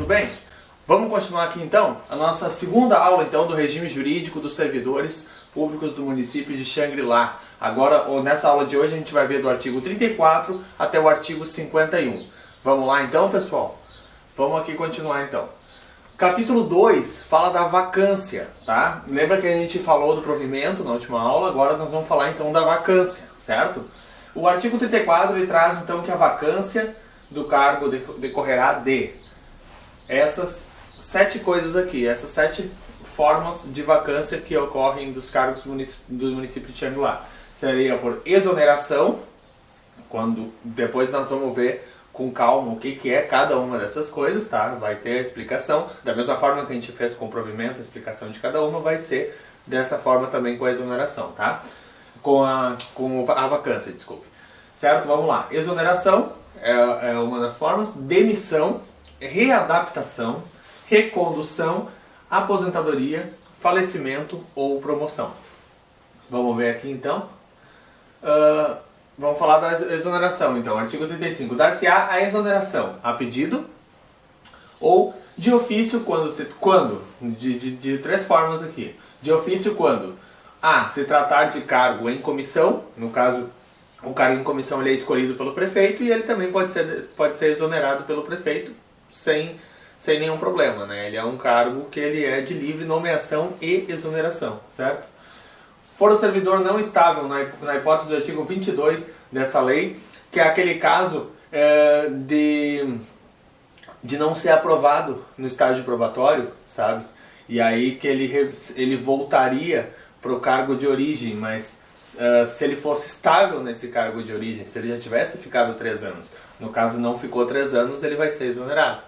bem? Vamos continuar aqui então a nossa segunda aula então do regime jurídico dos servidores públicos do município de Xangri-Lá. Agora, nessa aula de hoje a gente vai ver do artigo 34 até o artigo 51. Vamos lá então, pessoal? Vamos aqui continuar então. Capítulo 2 fala da vacância, tá? Lembra que a gente falou do provimento na última aula, agora nós vamos falar então da vacância, certo? O artigo 34 ele traz então que a vacância do cargo decorrerá de essas 7 coisas aqui, essas 7 formas de vacância que ocorrem dos cargos do município de Xangri-Lá. Seria por exoneração, quando depois nós vamos ver com calma o que é cada uma dessas coisas, tá? Vai ter a explicação, da mesma forma que a gente fez com o provimento, a explicação de cada uma vai ser dessa forma também com a exoneração, tá? Com a vacância, desculpe. Certo? Vamos lá. Exoneração é uma das formas, demissão, readaptação, recondução, aposentadoria, falecimento ou promoção. Vamos ver aqui então. Vamos falar da exoneração então. Artigo 35. Dar-se-á a exoneração a pedido ou de ofício de 3 formas aqui. De ofício quando A. Se tratar de cargo em comissão, no caso o cargo em comissão ele é escolhido pelo prefeito e ele também pode ser exonerado pelo prefeito sem nenhum problema, né? Ele é um cargo que ele é de livre nomeação e exoneração, certo? For o servidor não estável, na hipótese do artigo 22 dessa lei, que é aquele caso de não ser aprovado no estágio probatório, sabe? E aí que ele voltaria para o cargo de origem, mas se ele fosse estável nesse cargo de origem, se ele já tivesse ficado 3 anos, no caso não ficou 3 anos, ele vai ser exonerado,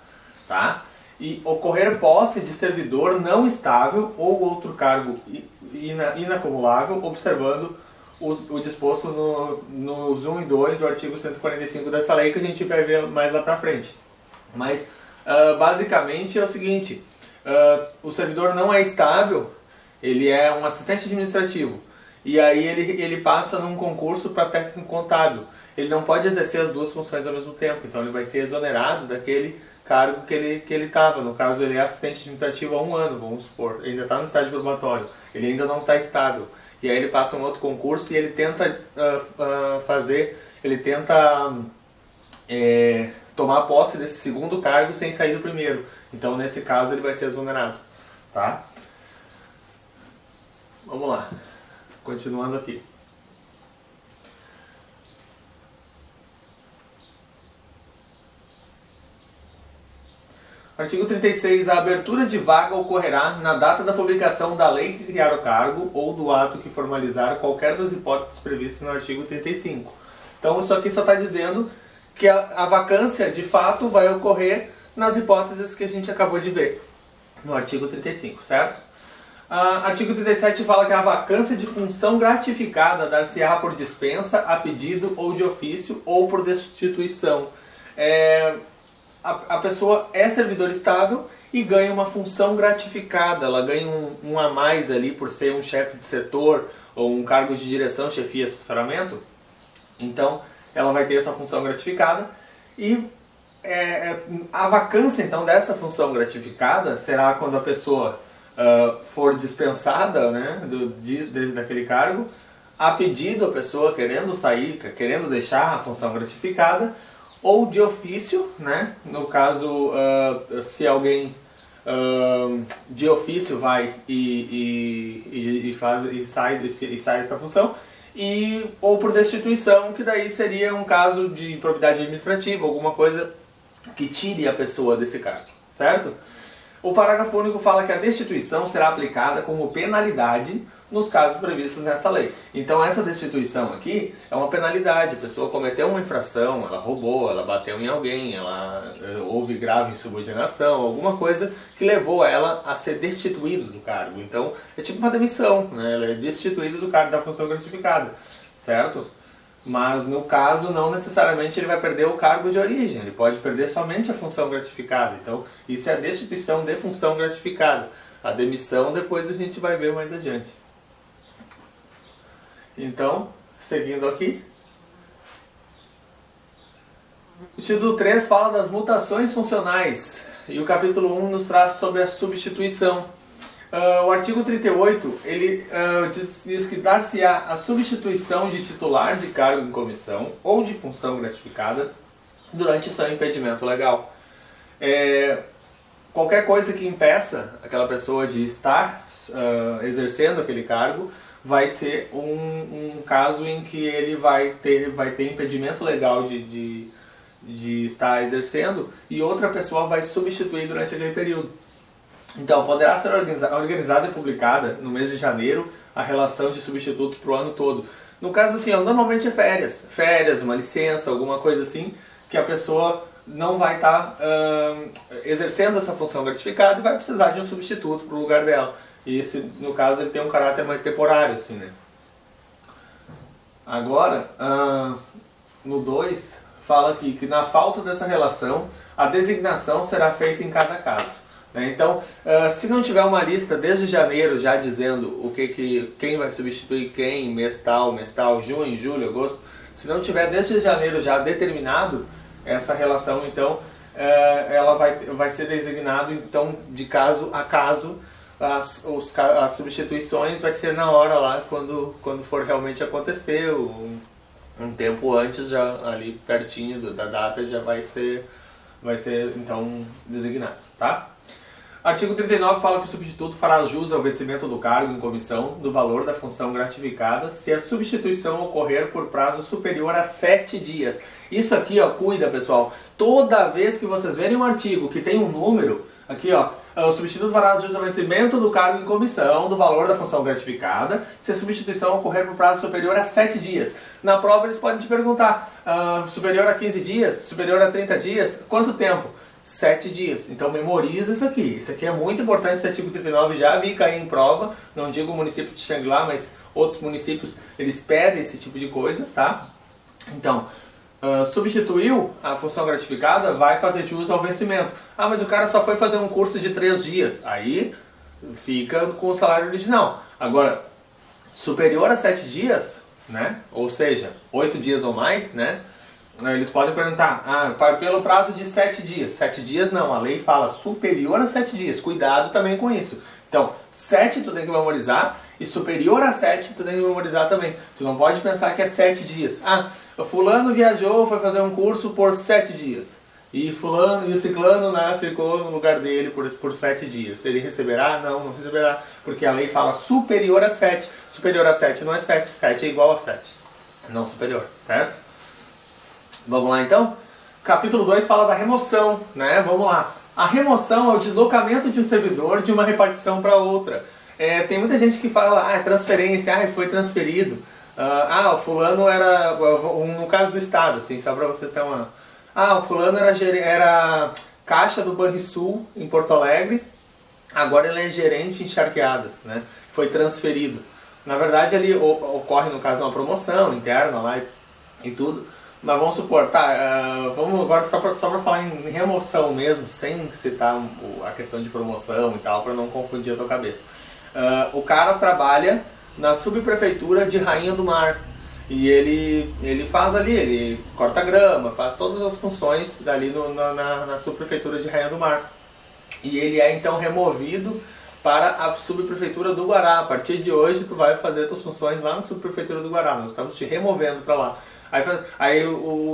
tá? E ocorrer posse de servidor não estável ou outro cargo inacumulável, observando o disposto nos 1 e 2 do artigo 145 dessa lei, que a gente vai ver mais lá pra frente. Mas, basicamente é o seguinte, o servidor não é estável, ele é um assistente administrativo, e aí ele passa num concurso para técnico contábil. Ele não pode exercer as 2 funções ao mesmo tempo, então ele vai ser exonerado daquele cargo que ele estava. No caso, ele é assistente administrativo há 1 ano, vamos supor, ainda está no estágio probatório, ele ainda não está estável. E aí ele passa um outro concurso e ele tenta tomar posse desse segundo cargo sem sair do primeiro. Então, nesse caso, ele vai ser exonerado, tá? Vamos lá. Continuando aqui. Artigo 36. A abertura de vaga ocorrerá na data da publicação da lei que criar o cargo ou do ato que formalizar qualquer das hipóteses previstas no artigo 35. Então, isso aqui só está dizendo que a vacância, de fato, vai ocorrer nas hipóteses que a gente acabou de ver no artigo 35, certo? Artigo 37 fala que a vacância de função gratificada dar-se-á por dispensa, a pedido ou de ofício ou por destituição. A pessoa é servidor estável e ganha uma função gratificada, ela ganha um a mais ali por ser um chefe de setor ou um cargo de direção, chefia, assessoramento. Então ela vai ter essa função gratificada e a vacância então dessa função gratificada será quando a pessoa for dispensada, né, daquele cargo, a pedido a pessoa querendo sair, querendo deixar a função gratificada, ou de ofício, né? No caso, se alguém de ofício vai e sai dessa função, ou por destituição, que daí seria um caso de improbidade administrativa, alguma coisa que tire a pessoa desse cargo, certo? O parágrafo único fala que a destituição será aplicada como penalidade nos casos previstos nessa lei. Então essa destituição aqui é uma penalidade. A pessoa cometeu uma infração, ela roubou, ela bateu em alguém, houve grave insubordinação, alguma coisa que levou ela a ser destituída do cargo. Então é tipo uma demissão, né? Ela é destituída do cargo da função gratificada, certo? Mas no caso não necessariamente ele vai perder o cargo de origem, ele pode perder somente a função gratificada. Então isso é a destituição de função gratificada. A demissão depois a gente vai ver mais adiante. Então, seguindo aqui. O título 3 fala das mutações funcionais. e o capítulo 1 nos traz sobre a substituição. O artigo 38, ele diz que dar-se-á a substituição de titular de cargo em comissão ou de função gratificada durante seu impedimento legal. Qualquer coisa que impeça aquela pessoa de estar exercendo aquele cargo vai ser um caso em que ele vai ter impedimento legal de estar exercendo e outra pessoa vai substituir durante aquele período. Então, poderá ser organizada e publicada no mês de janeiro a relação de substitutos para o ano todo. No caso assim, normalmente é férias, uma licença, alguma coisa assim, que a pessoa não vai estar exercendo essa função gratificada e vai precisar de um substituto para o lugar dela. E esse, no caso, ele tem um caráter mais temporário, assim, né? Agora, no 2, fala aqui que na falta dessa relação, a designação será feita em cada caso. Então, se não tiver uma lista desde janeiro já dizendo quem vai substituir quem, mês tal, junho, julho, agosto, se não tiver desde janeiro já determinado essa relação, então ela vai ser designado então de caso a caso. As substituições vai ser na hora lá quando for realmente acontecer, um tempo antes, já ali pertinho da data já vai ser então designado, tá? Artigo 39 fala que o substituto fará jus ao vencimento do cargo em comissão do valor da função gratificada se a substituição ocorrer por prazo superior a 7 dias. Isso aqui, cuida, pessoal. Toda vez que vocês verem um artigo que tem um número, aqui, o substituto fará jus ao vencimento do cargo em comissão do valor da função gratificada se a substituição ocorrer por prazo superior a 7 dias. Na prova eles podem te perguntar, superior a 15 dias, superior a 30 dias, quanto tempo? 7 dias. Então memoriza isso aqui. Isso aqui é muito importante, esse artigo 39 já vi cair em prova. Não digo o município de Xangri-Lá, mas outros municípios, eles pedem esse tipo de coisa, tá? Então, substituiu a função gratificada, vai fazer jus ao vencimento. Mas o cara só foi fazer um curso de 3 dias. Aí fica com o salário original. Agora, superior a 7 dias, né? Ou seja, 8 dias ou mais, né? Eles podem perguntar, pelo prazo de 7 dias. 7 dias não, a lei fala superior a 7 dias. Cuidado também com isso. Então, 7 tu tem que memorizar e superior a 7 tu tem que memorizar também. Tu não pode pensar que é 7 dias. O fulano viajou, foi fazer um curso por 7 dias. E fulano e o ciclano, né, ficou no lugar dele por 7 dias. Ele receberá? Não receberá. Porque a lei fala superior a 7. Superior a 7 não é 7, 7 é igual a 7. Não superior, certo? Vamos lá então? Capítulo 2 fala da remoção, né? Vamos lá. A remoção é o deslocamento de um servidor de uma repartição para outra. Tem muita gente que fala, transferência, foi transferido. O fulano era, no caso do estado, assim, só para vocês terem uma... o fulano era caixa do Banrisul em Porto Alegre, agora ele é gerente em Charqueadas, né? Foi transferido. Na verdade, ali ocorre, no caso, uma promoção interna lá e tudo. Mas vamos supor, vamos agora só para falar em remoção mesmo, sem citar a questão de promoção e tal, para não confundir a tua cabeça. O cara trabalha na subprefeitura de Rainha do Mar e ele faz ali, ele corta grama, faz todas as funções dali na subprefeitura de Rainha do Mar. E ele é então removido para a subprefeitura do Guará. A partir de hoje tu vai fazer tuas funções lá na subprefeitura do Guará, nós estamos te removendo para lá. Aí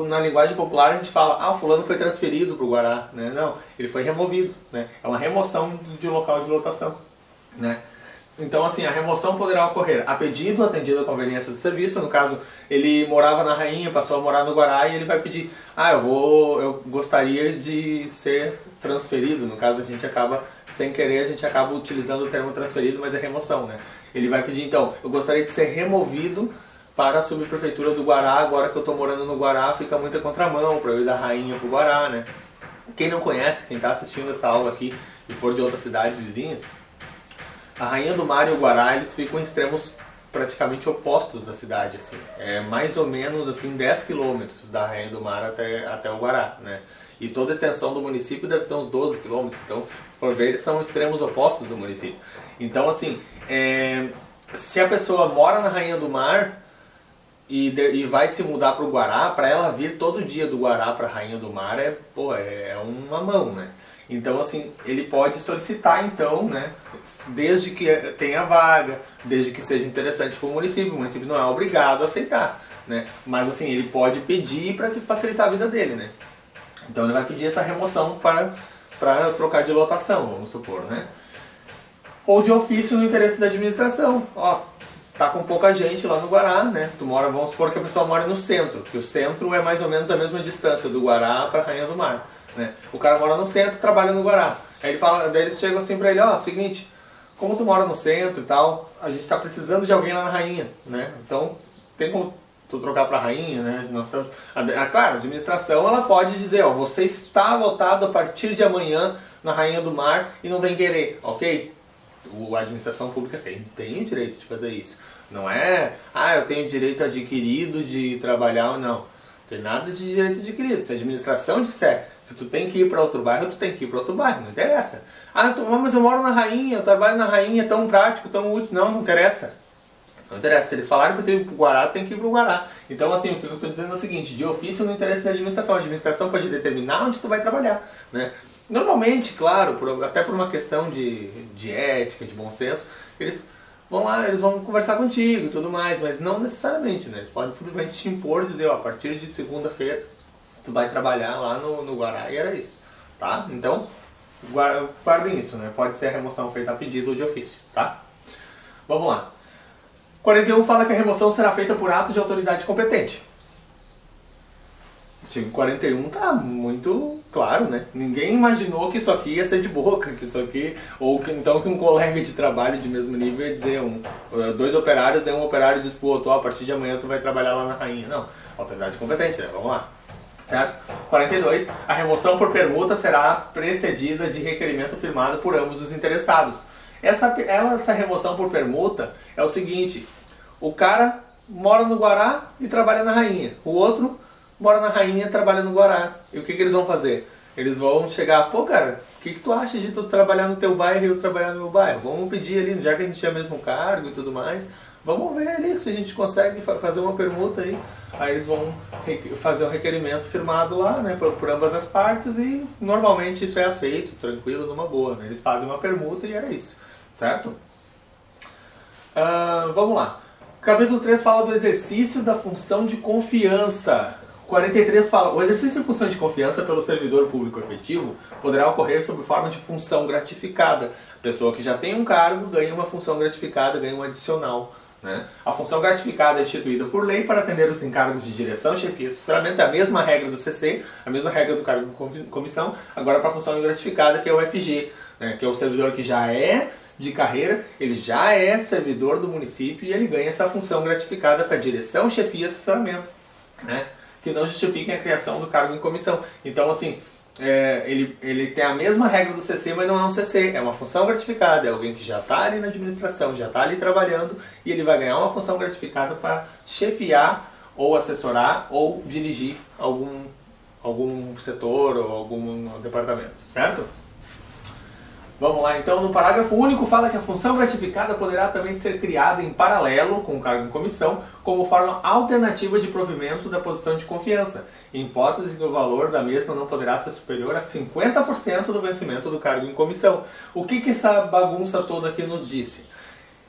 na linguagem popular a gente fala, o fulano foi transferido para o Guará, né? Não, ele foi removido, né? É uma remoção de local de lotação, né? Então assim, a remoção poderá ocorrer a pedido, atendido a conveniência do serviço. No caso, ele morava na Rainha, passou a morar no Guará e ele vai pedir, eu gostaria de ser transferido. No caso, a gente acaba, sem querer, a gente acaba utilizando o termo transferido, mas é remoção, né? Ele vai pedir, então, eu gostaria de ser removido para a subprefeitura do Guará. Agora que eu estou morando no Guará, fica muita contramão para eu ir da Rainha para o Guará, né? Quem não conhece, quem está assistindo essa aula aqui e for de outras cidades vizinhas, a Rainha do Mar e o Guará, eles ficam em extremos praticamente opostos da cidade, assim. É mais ou menos assim 10 quilômetros da Rainha do Mar até o Guará, né? E toda a extensão do município deve ter uns 12 quilômetros, então, se for ver, eles são extremos opostos do município. Então, assim, se a pessoa mora na Rainha do Mar e vai se mudar para o Guará, para ela vir todo dia do Guará para a Rainha do Mar é uma mão, né? Então, assim, ele pode solicitar, então, né, desde que tenha vaga, desde que seja interessante para o município não é obrigado a aceitar, né, mas, assim, ele pode pedir para que facilitar a vida dele, né. Então, ele vai pedir essa remoção para trocar de lotação, vamos supor, né. Ou de ofício no interesse da administração, ó, tá com pouca gente lá no Guará, né, vamos supor que a pessoa mora no centro, que o centro é mais ou menos a mesma distância do Guará para a Rainha do Mar. Né? O cara mora no centro e trabalha no Guará. Aí daí eles chegam assim pra ele, ó, seguinte, como tu mora no centro e tal, a gente tá precisando de alguém lá na Rainha, né? Então, tem como tu trocar pra Rainha, né? Nós estamos... Claro, a administração, ela pode dizer, ó, você está lotado a partir de amanhã na Rainha do Mar e não tem querer, ok? A administração pública tem o direito de fazer isso. Não é, eu tenho direito adquirido de trabalhar, não. Não tem nada de direito adquirido. Se a administração disser que tu tem que ir para outro bairro, tu tem que ir para outro bairro, não interessa. Mas eu moro na Rainha, eu trabalho na Rainha, é tão prático, tão útil. Não interessa. Não interessa. Se eles falarem que eu tenho que ir para o Guará, tem que ir para o Guará. Então, assim, o que eu estou dizendo é o seguinte, de ofício não interessa da administração. A administração pode determinar onde tu vai trabalhar, né? Normalmente, claro, até por uma questão de ética, de bom senso, eles vão lá, eles vão conversar contigo e tudo mais, mas não necessariamente, né? Eles podem simplesmente te impor, dizer, ó, a partir de segunda-feira tu vai trabalhar lá no Guará, e era isso, tá? Então, guardem isso, né? Pode ser a remoção feita a pedido ou de ofício, tá? Vamos lá. 41 fala que a remoção será feita por ato de autoridade competente. Artigo 41 tá muito claro, né? Ninguém imaginou que isso aqui ia ser de boca, que isso aqui... Ou que então que um colega de trabalho de mesmo nível ia dizer, dois operários, daí um operário diz pro outro, a partir de amanhã tu vai trabalhar lá na Rainha. Não, autoridade competente, né? Vamos lá. Certo? 42. A remoção por permuta será precedida de requerimento firmado por ambos os interessados. Essa remoção por permuta é o seguinte, o cara mora no Guará e trabalha na Rainha. O outro mora na Rainha e trabalha no Guará. E o que eles vão fazer? Eles vão chegar, pô cara, o que tu acha de tu trabalhar no teu bairro e eu trabalhar no meu bairro? Vamos pedir ali, já que a gente tinha o mesmo cargo e tudo mais, vamos ver ali se a gente consegue fazer uma permuta aí. Aí eles vão fazer um requerimento firmado lá, né, por ambas as partes e normalmente isso é aceito, tranquilo, numa boa, né? Eles fazem uma permuta e era isso, certo? Vamos lá. O capítulo 3 fala do exercício da função de confiança. 43 fala, o exercício de função de confiança pelo servidor público efetivo poderá ocorrer sob forma de função gratificada. A pessoa que já tem um cargo ganha uma função gratificada, ganha um adicional. Né? A função gratificada é instituída por lei para atender os encargos de direção, chefia e assessoramento, é a mesma regra do CC, a mesma regra do cargo de comissão, agora para a função gratificada, que é o FG, né? Que é o servidor que já é de carreira, ele já é servidor do município e ele ganha essa função gratificada para direção, chefia e assessoramento, né? Que não justifiquem a criação do cargo em comissão. Então, assim, ele tem a mesma regra do CC, mas não é um CC, é uma função gratificada, é alguém que já está ali na administração, já está ali trabalhando e ele vai ganhar uma função gratificada para chefiar ou assessorar ou dirigir algum setor ou algum departamento, certo? Vamos lá, então, no parágrafo único fala que a função gratificada poderá também ser criada em paralelo com o cargo em comissão, como forma alternativa de provimento da posição de confiança, em hipótese que o valor da mesma não poderá ser superior a 50% do vencimento do cargo em comissão. O que essa bagunça toda aqui nos disse?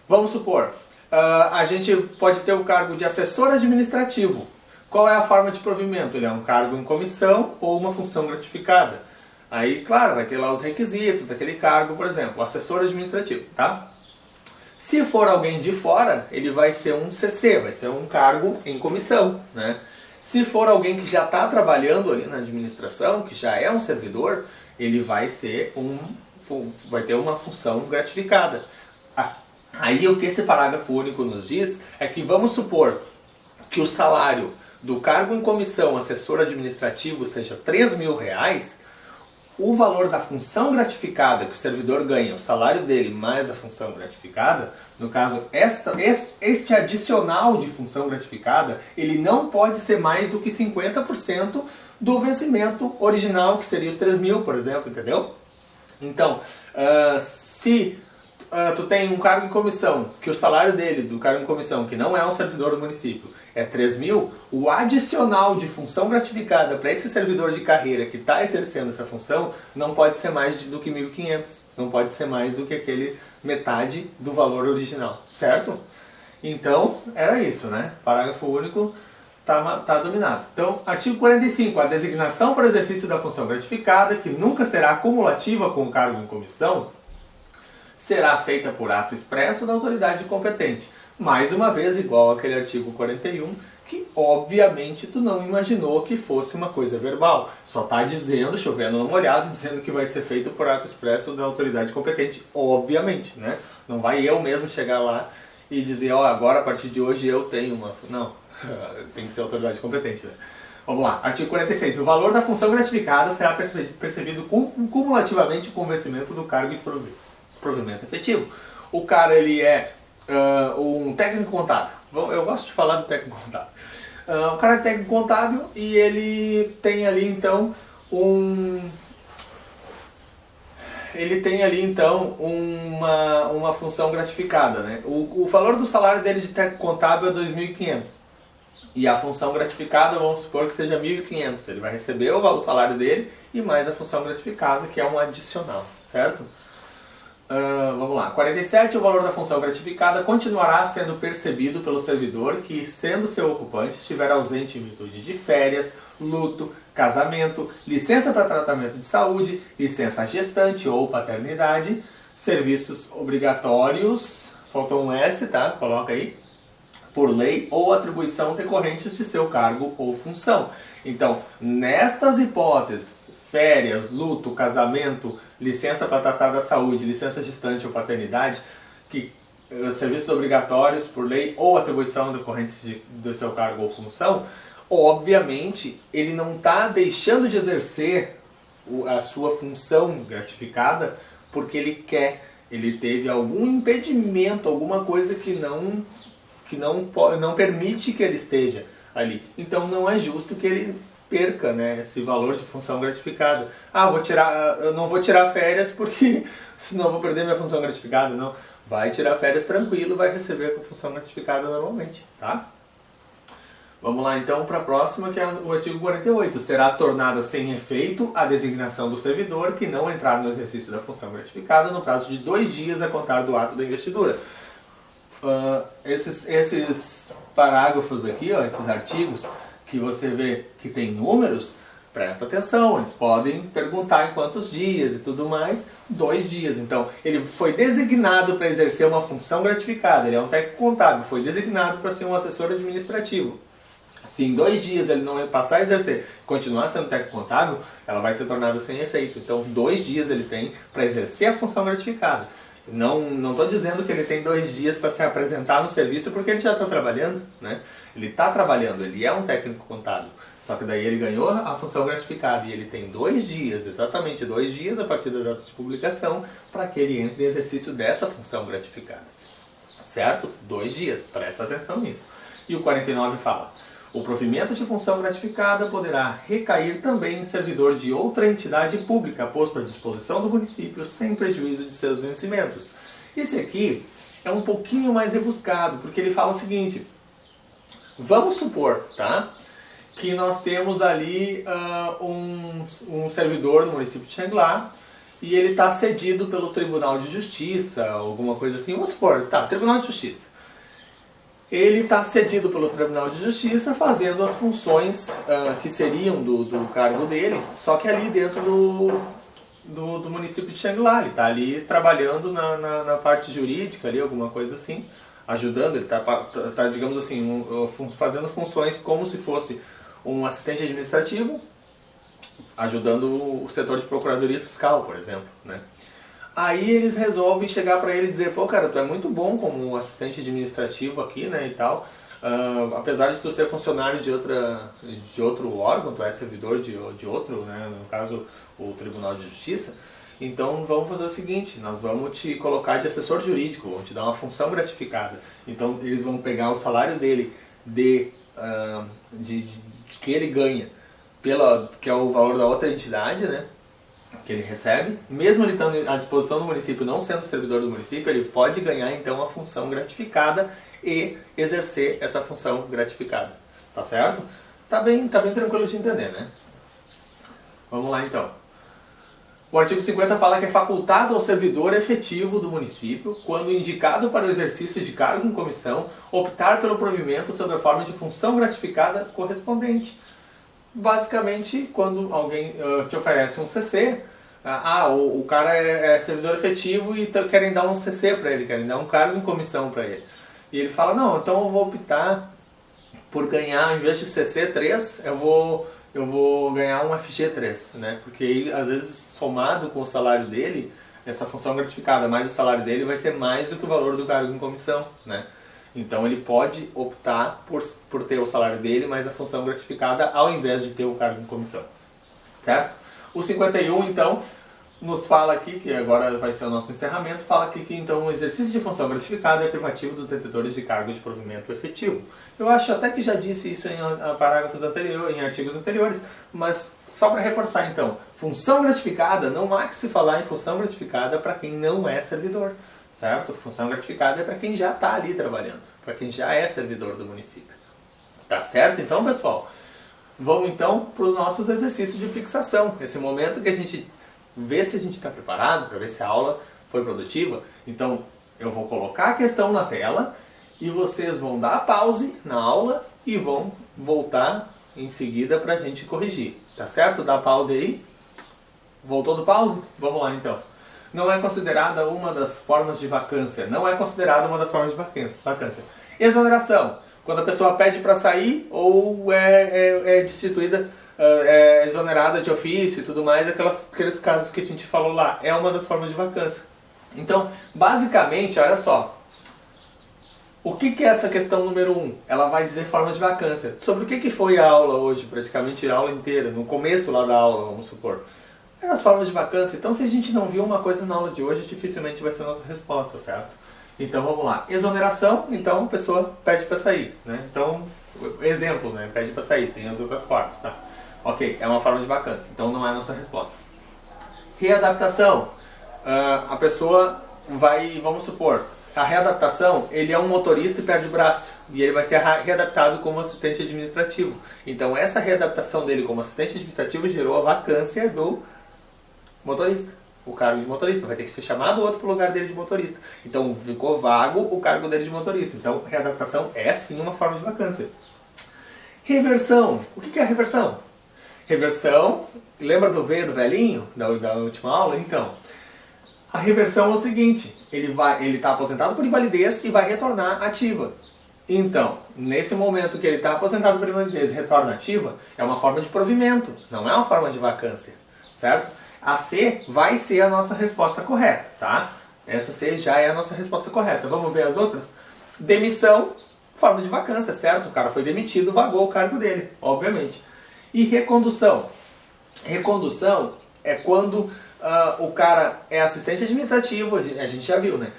Vamos supor, a gente pode ter o cargo de assessor administrativo. Qual é a forma de provimento? Ele é um cargo em comissão ou uma função gratificada? Aí, claro, vai ter lá os requisitos daquele cargo, por exemplo, assessor administrativo, tá? Se for alguém de fora, ele vai ser um CC, vai ser um cargo em comissão, né? Se for alguém que já está trabalhando ali na administração, que já é um servidor, ele vai ter uma função gratificada. Aí o que esse parágrafo único nos diz é que vamos supor que o salário do cargo em comissão assessor administrativo seja R$3.000, o valor da função gratificada que o servidor ganha, o salário dele mais a função gratificada, no caso, este adicional de função gratificada, ele não pode ser mais do que 50% do vencimento original, que seria os 3.000, por exemplo, entendeu? Então, se tu tem um cargo em comissão, que o salário dele, do cargo em comissão, que não é um servidor do município, é 3.000, o adicional de função gratificada para esse servidor de carreira que está exercendo essa função não pode ser mais do que 1.500, não pode ser mais do que aquele metade do valor original, certo? Então, era isso, né? Parágrafo único tá dominado. Então, artigo 45, a designação para o exercício da função gratificada, que nunca será cumulativa com o cargo em comissão, será feita por ato expresso da autoridade competente. Mais uma vez, igual aquele artigo 41, que obviamente tu não imaginou que fosse uma coisa verbal. Só está dizendo, chovendo no molhado, dizendo que vai ser feito por ato expresso da autoridade competente. Obviamente, né? Não vai eu mesmo chegar lá e dizer, ó, agora a partir de hoje eu tenho uma... Não, tem que ser autoridade competente, né? Vamos lá, artigo 46. O valor da função gratificada será percebido cumulativamente com o vencimento do cargo e provimento efetivo. O cara, ele é um técnico contábil. Eu gosto de falar do técnico contábil. O cara é técnico contábil e ele tem ali então uma função gratificada, né? O valor do salário dele de técnico contábil é 2.500. E a função gratificada, vamos supor que seja 1.500. Ele vai receber o salário dele e mais a função gratificada, que é um adicional, certo? Vamos lá. 47. O valor da função gratificada continuará sendo percebido pelo servidor que, sendo seu ocupante, estiver ausente em virtude de férias, luto, casamento, licença para tratamento de saúde, licença gestante ou paternidade, serviços obrigatórios, faltou um S, tá? Coloca aí. Por lei ou atribuição decorrentes de seu cargo ou função. Então, nestas hipóteses, férias, luto, casamento, licença para tratar da saúde, licença gestante ou paternidade, que serviços obrigatórios por lei ou atribuição decorrentes do seu cargo ou função, obviamente ele não está deixando de exercer a sua função gratificada porque ele quer, ele teve algum impedimento, alguma coisa que não permite que ele esteja ali. Então não é justo que ele perca, né, esse valor de função gratificada. Eu não vou tirar férias porque senão eu vou perder minha função gratificada. Não, vai tirar férias tranquilo, vai receber a função gratificada normalmente, tá? Vamos lá então para a próxima, que é o artigo 48. Será tornada sem efeito a designação do servidor que não entrar no exercício da função gratificada no prazo de 2 dias a contar do ato da investidura. Esses parágrafos aqui, ó, esses artigos que você vê que tem números, presta atenção, eles podem perguntar em quantos dias e tudo mais. 2 dias. Então, ele foi designado para exercer uma função gratificada, ele é um técnico contábil, foi designado para ser um assessor administrativo. Se em 2 dias ele não passar a exercer, continuar sendo técnico contábil, ela vai ser tornada sem efeito. Então, 2 dias ele tem para exercer a função gratificada. Não estou dizendo que ele tem 2 dias para se apresentar no serviço porque ele já está trabalhando, né? Ele está trabalhando, ele é um técnico contábil. Só que daí ele ganhou a função gratificada e ele tem 2 dias, exatamente 2 dias a partir da data de publicação, para que ele entre em exercício dessa função gratificada. Certo? 2 dias, presta atenção nisso. E o 49 fala: o provimento de função gratificada poderá recair também em servidor de outra entidade pública posto à disposição do município sem prejuízo de seus vencimentos. Esse aqui é um pouquinho mais rebuscado, porque ele fala o seguinte: vamos supor, tá, que nós temos ali um servidor no município de Xangri-Lá e ele está cedido pelo Tribunal de Justiça, alguma coisa assim. Vamos supor, tá, Tribunal de Justiça. Ele está cedido pelo Tribunal de Justiça fazendo as funções que seriam do cargo dele, só que ali dentro do município de Xangri-Lá. Ele está ali trabalhando na parte jurídica, ali, alguma coisa assim, ajudando. Ele está, digamos assim, fazendo funções como se fosse um assistente administrativo, ajudando o setor de procuradoria fiscal, por exemplo, né? Aí eles resolvem chegar para ele e dizer: pô, cara, tu é muito bom como assistente administrativo aqui, né, e tal. Apesar de tu ser funcionário de outro órgão, tu é servidor de outro, né, no caso o Tribunal de Justiça. Então vamos fazer o seguinte: nós vamos te colocar de assessor jurídico, vamos te dar uma função gratificada. Então eles vão pegar o salário dele que ele ganha, que é o valor da outra entidade, né? que ele recebe, mesmo ele estando à disposição do município, não sendo servidor do município, ele pode ganhar então a função gratificada e exercer essa função gratificada. Tá certo? Tá bem tranquilo de entender, né? Vamos lá então. O artigo 50 fala que é facultado ao servidor efetivo do município, quando indicado para o exercício de cargo em comissão, optar pelo provimento sob a forma de função gratificada correspondente. Basicamente, quando alguém te oferece um CC, o cara é servidor efetivo e querem dar um CC para ele, querem dar um cargo em comissão para ele. E ele fala, não, então eu vou optar por ganhar, em vez de CC3, eu vou ganhar um FG3, né? Porque aí, às vezes, somado com o salário dele, essa função gratificada mais o salário dele vai ser mais do que o valor do cargo em comissão, né? Então ele pode optar por ter o salário dele mais a função gratificada ao invés de ter o cargo em comissão, certo? O 51, então, nos fala aqui, que agora vai ser o nosso encerramento, fala aqui que então o exercício de função gratificada é privativo dos detentores de cargo de provimento efetivo. Eu acho até que já disse isso em parágrafos anteriores, em artigos anteriores, mas só para reforçar então, função gratificada, não há que se falar em função gratificada para quem não é servidor, certo? Função gratificada é para quem já está ali trabalhando, para quem já é servidor do município. Tá certo então, pessoal? Vamos então para os nossos exercícios de fixação, esse momento que a gente vê se a gente está preparado, para ver se a aula foi produtiva. Então eu vou colocar a questão na tela e vocês vão dar pause na aula e vão voltar em seguida para a gente corrigir. Tá certo? Dá pause aí. Voltou do pause? Vamos lá então. Não é considerada uma das formas de vacância. Não é considerada uma das formas de vacância. Exoneração. Quando a pessoa pede para sair ou é destituída, é exonerada de ofício e tudo mais, aqueles casos que a gente falou lá. É uma das formas de vacância. Então, basicamente, olha só. O que é essa questão número 1? Ela vai dizer formas de vacância. Sobre o que foi a aula hoje, praticamente a aula inteira, no começo lá da aula, vamos supor. Eram as formas de vacância. Então, se a gente não viu uma coisa na aula de hoje, dificilmente vai ser a nossa resposta, certo? Então, vamos lá. Exoneração, então, a pessoa pede para sair, né? Então, exemplo, né? Pede para sair, tem as outras formas, tá? Ok, é uma forma de vacância, então não é a nossa resposta. Readaptação. A pessoa vai, vamos supor, a readaptação, ele é um motorista e perde o braço. E ele vai ser readaptado como assistente administrativo. Então, essa readaptação dele como assistente administrativo gerou a vacância do motorista. O cargo de motorista, vai ter que ser chamado outro para o lugar dele de motorista. Então ficou vago o cargo dele de motorista. Então readaptação é sim uma forma de vacância. Reversão. O que é a reversão? Reversão, lembra do V do velhinho, da última aula? Então, a reversão é o seguinte, ele está aposentado por invalidez e vai retornar ativa. Então, nesse momento que ele está aposentado por invalidez e retorna ativa, é uma forma de provimento, não é uma forma de vacância, certo? A C vai ser a nossa resposta correta, tá? Essa C já é a nossa resposta correta. Vamos ver as outras? Demissão, forma de vacância, certo? O cara foi demitido, vagou o cargo dele, obviamente. E recondução. Recondução é quando o cara é assistente administrativo, a gente já viu, né?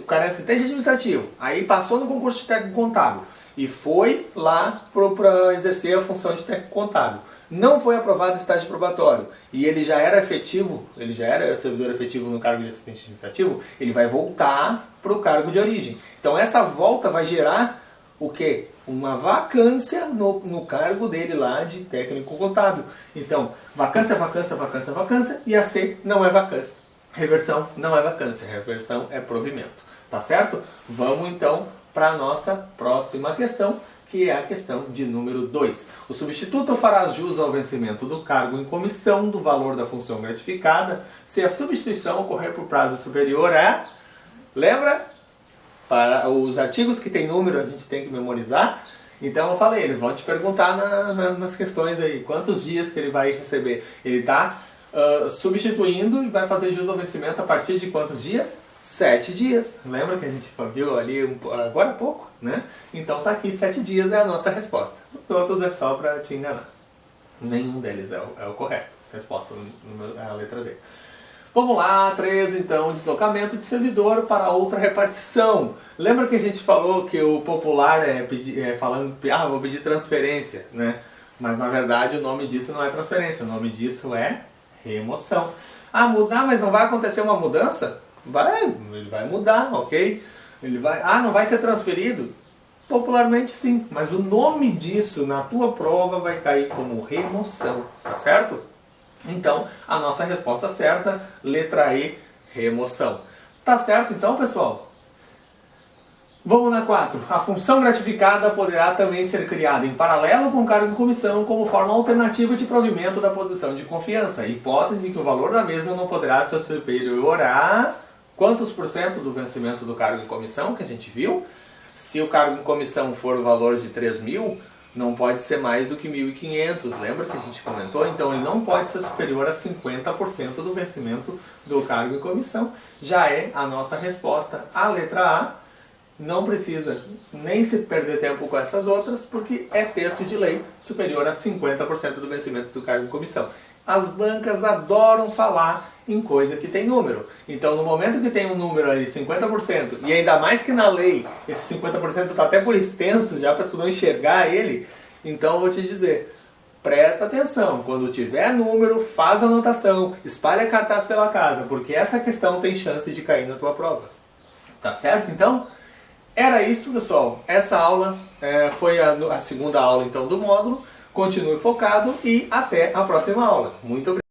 O cara é assistente administrativo, aí passou no concurso de técnico contábil e foi lá para exercer a função de técnico contábil. Não foi aprovado o estágio probatório e ele já era efetivo, ele já era servidor efetivo no cargo de assistente administrativo, ele vai voltar para o cargo de origem. Então essa volta vai gerar o quê? Uma vacância no cargo dele lá de técnico contábil. Então, vacância, vacância, vacância, vacância e a C não é vacância. Reversão não é vacância, reversão é provimento. Tá certo? Vamos então para a nossa próxima questão, que é a questão de número 2. O substituto fará jus ao vencimento do cargo em comissão do valor da função gratificada se a substituição ocorrer por prazo superior a... Lembra? Para os artigos que tem número a gente tem que memorizar. Então eu falei, eles vão te perguntar nas questões aí, quantos dias que ele vai receber. Ele está substituindo e vai fazer jus ao vencimento a partir de quantos dias? 7 dias. Lembra que a gente viu ali agora há pouco, né? Então tá aqui, 7 dias é a nossa resposta. Os outros é só para te enganar. Nenhum deles é o correto. Resposta é a letra D. Vamos lá, 13 então, deslocamento de servidor para outra repartição. Lembra que a gente falou que o popular falando, vou pedir transferência, né? Mas na verdade o nome disso não é transferência, o nome disso é remoção. Ah, mudar, mas não vai acontecer uma mudança? Ele vai mudar, ok? Não vai ser transferido? Popularmente sim, mas o nome disso na tua prova vai cair como remoção, tá certo? Então, a nossa resposta certa, letra E, remoção. Tá certo então, pessoal? Vamos na 4. A função gratificada poderá também ser criada em paralelo com o cargo de comissão como forma alternativa de provimento da posição de confiança, hipótese em que o valor da mesma não poderá ser superior a quantos por cento do vencimento do cargo de comissão, que a gente viu? Se o cargo de comissão for o valor de 3.000, não pode ser mais do que 1.500, lembra que a gente comentou? Então ele não pode ser superior a 50% do vencimento do cargo de comissão. Já é a nossa resposta. A letra A. Não precisa nem se perder tempo com essas outras, porque é texto de lei superior a 50% do vencimento do cargo de comissão. As bancas adoram falar em coisa que tem número. Então, no momento que tem um número ali, 50%, e ainda mais que na lei, esse 50% está até por extenso, já para tu não enxergar ele, então eu vou te dizer, presta atenção, quando tiver número, faz a anotação, espalha cartaz pela casa, porque essa questão tem chance de cair na tua prova. Tá certo, então? Era isso, pessoal. Essa aula foi a segunda aula então do módulo. Continue focado e até a próxima aula. Muito obrigado.